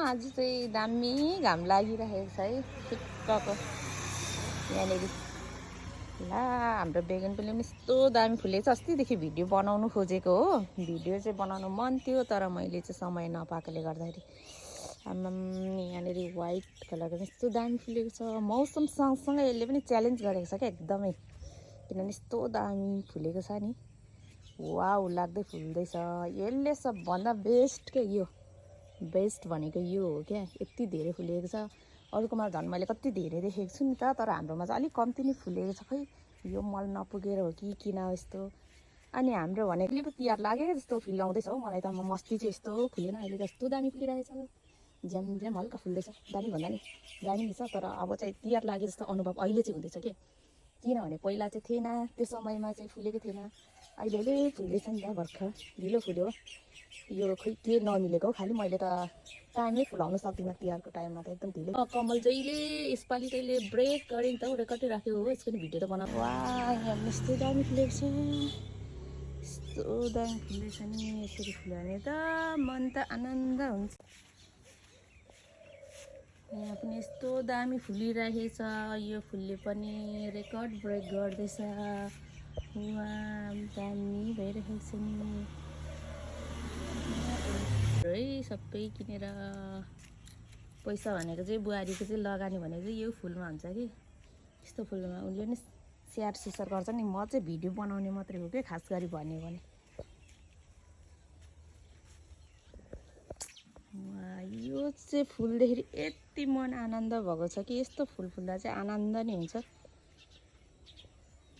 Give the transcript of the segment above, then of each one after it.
आज चाहिँ दामी घाम लागिरहेको छ है ठिक्कको यहाँनिर। ला हाम्रो बेगनपल्ली पनि यस्तो दामी फुलेको छ। अस्तिदेखि भिडियो बनाउनु खोजेको हो, भिडियो चाहिँ बनाउनु मन थियो तर मैले चाहिँ समय नपाएकोले गर्दाखेरि। आम्माम यहाँनिर वाइट कलरको यस्तो दामी फुलेको छ। मौसम सँगसँगै यसले पनि च्यालेन्ज गरेको छ क्या एकदमै, किनभने यस्तो दामी फुलेको छ नि। वाउ लाग्दै फुल्दैछ। यसले सबभन्दा बेस्ट के यो बेस्ट भनेको यो हो क्या, यति धेरै फुलेको छ। अरूकोमा झन् मैले कति धेरै देखेको छु नि त, तर हाम्रोमा चाहिँ अलिक कम्ती नै फुलेको छ। खै यो मल नपुगेर हो कि किन यस्तो। अनि हाम्रो भनेको तिहार लागेको जस्तो फिल आउँदैछ हौ मलाई त। मस्ती चाहिँ यस्तो फुलेन अहिले, जस्तो दामी फुलिरहेछ, ज्याम ज्याम हल्का फुल्दैछ। दामी भन्दा नि दामी छ, तर अब चाहिँ तिहार लागे जस्तो अनुभव अहिले चाहिँ हुँदैछ क्या। किनभने पहिला चाहिँ थिएन, त्यो समयमा चाहिँ फुलेको थिएन। अहिले फुल्दैछ नि त, भर्खर ढिलो फुल्यो। यो खोइ के नमिलेको, खालि मैले त टाइमै फुलाउनु सक्दिनँ तिहारको टाइममा त, एकदम ढिलै। कमल जहिले यसपालि तैँले ब्रेक गरेँ नि त, रेकर्डै राख्यो हो, यसको नि भिडियो त बनाऊ। वा यहाँ यस्तो दामी फुलेको छ, यस्तो दामी फुल्दैछ नि। यसरी फुल्यो भने त मन त आनन्द हुन्छ। यहाँ पनि यस्तो दामी फुलिरहेछ। यो फुलले पनि रेकर्ड ब्रेक गर्दैछ। वा दामी भइरहेको छ नि है। सबै किनेर पैसा भनेको चाहिँ बुहारीको चाहिँ लगानी भनेको चाहिँ यो फुलमा हुन्छ कि। यस्तो फुलमा उनले नि स्याहार सुसार गर्छ नि। म चाहिँ भिडियो बनाउने मात्रै हो कि, खास गरी भन्यो भने। यो चाहिँ फुल्दाखेरि यति मन आनन्द भएको छ कि, यस्तो फुल फुल्दा चाहिँ आनन्द नै हुन्छ।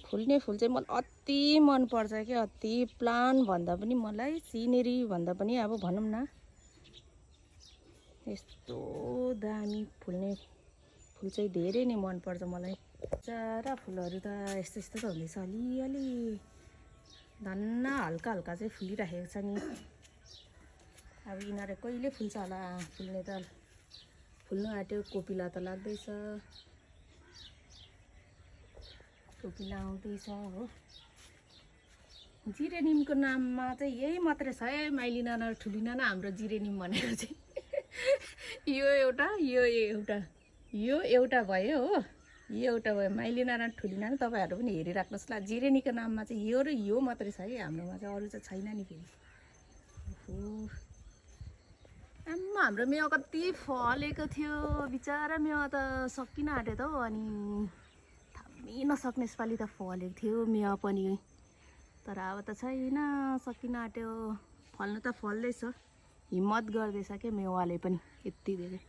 फुल्ने फुल चाहिँ मलाई अति मनपर्छ क्या, अति। प्लान्ट भन्दा पनि मलाई सिनेरी भन्दा पनि अब भनौँ न, यस्तो दामी फुल्ने फुल चाहिँ धेरै नै मनपर्छ मलाई। चरा फुलहरू त यस्तो यस्तो त हुँदैछ, अलिअलि धन्न हल्का हल्का चाहिँ फुलिरहेको छ नि। अब यिनीहरू कहिले फुल्छ होला, फुल्ने त फुल्नु आँट्यो। कोपिला त लाग्दैछ, कोपिला आउँदैछ हो। जिरेनियमको नाममा चाहिँ यही मात्रै छ है, माइलिना र ठुलिना न हाम्रो जिरेनियम भनेको चाहिँ। यो एउटा भयो हो, यो एउटा भयो। माइलिना र ठुलिना नि तपाईँहरू पनि हेरिराख्नुहोस् ल। जिरेनीको नाममा चाहिँ यो र यो मात्रै छ है हाम्रोमा चाहिँ, अरू चाहिँ छैन नि फेरि। आम्मा हाम्रो मेवा कति फलेको थियो, बिचरा मेवा त सकिन आँट्यो त हौ। अनि थाम्नै नसक्ने यसपालि त फलेको थियो मेवा पनि, तर अब त छैन, सकिन आँट्यो। फल्नु त फल्दैछ, हिम्मत गर्दैछ क्या मेवाले पनि यति धेरै।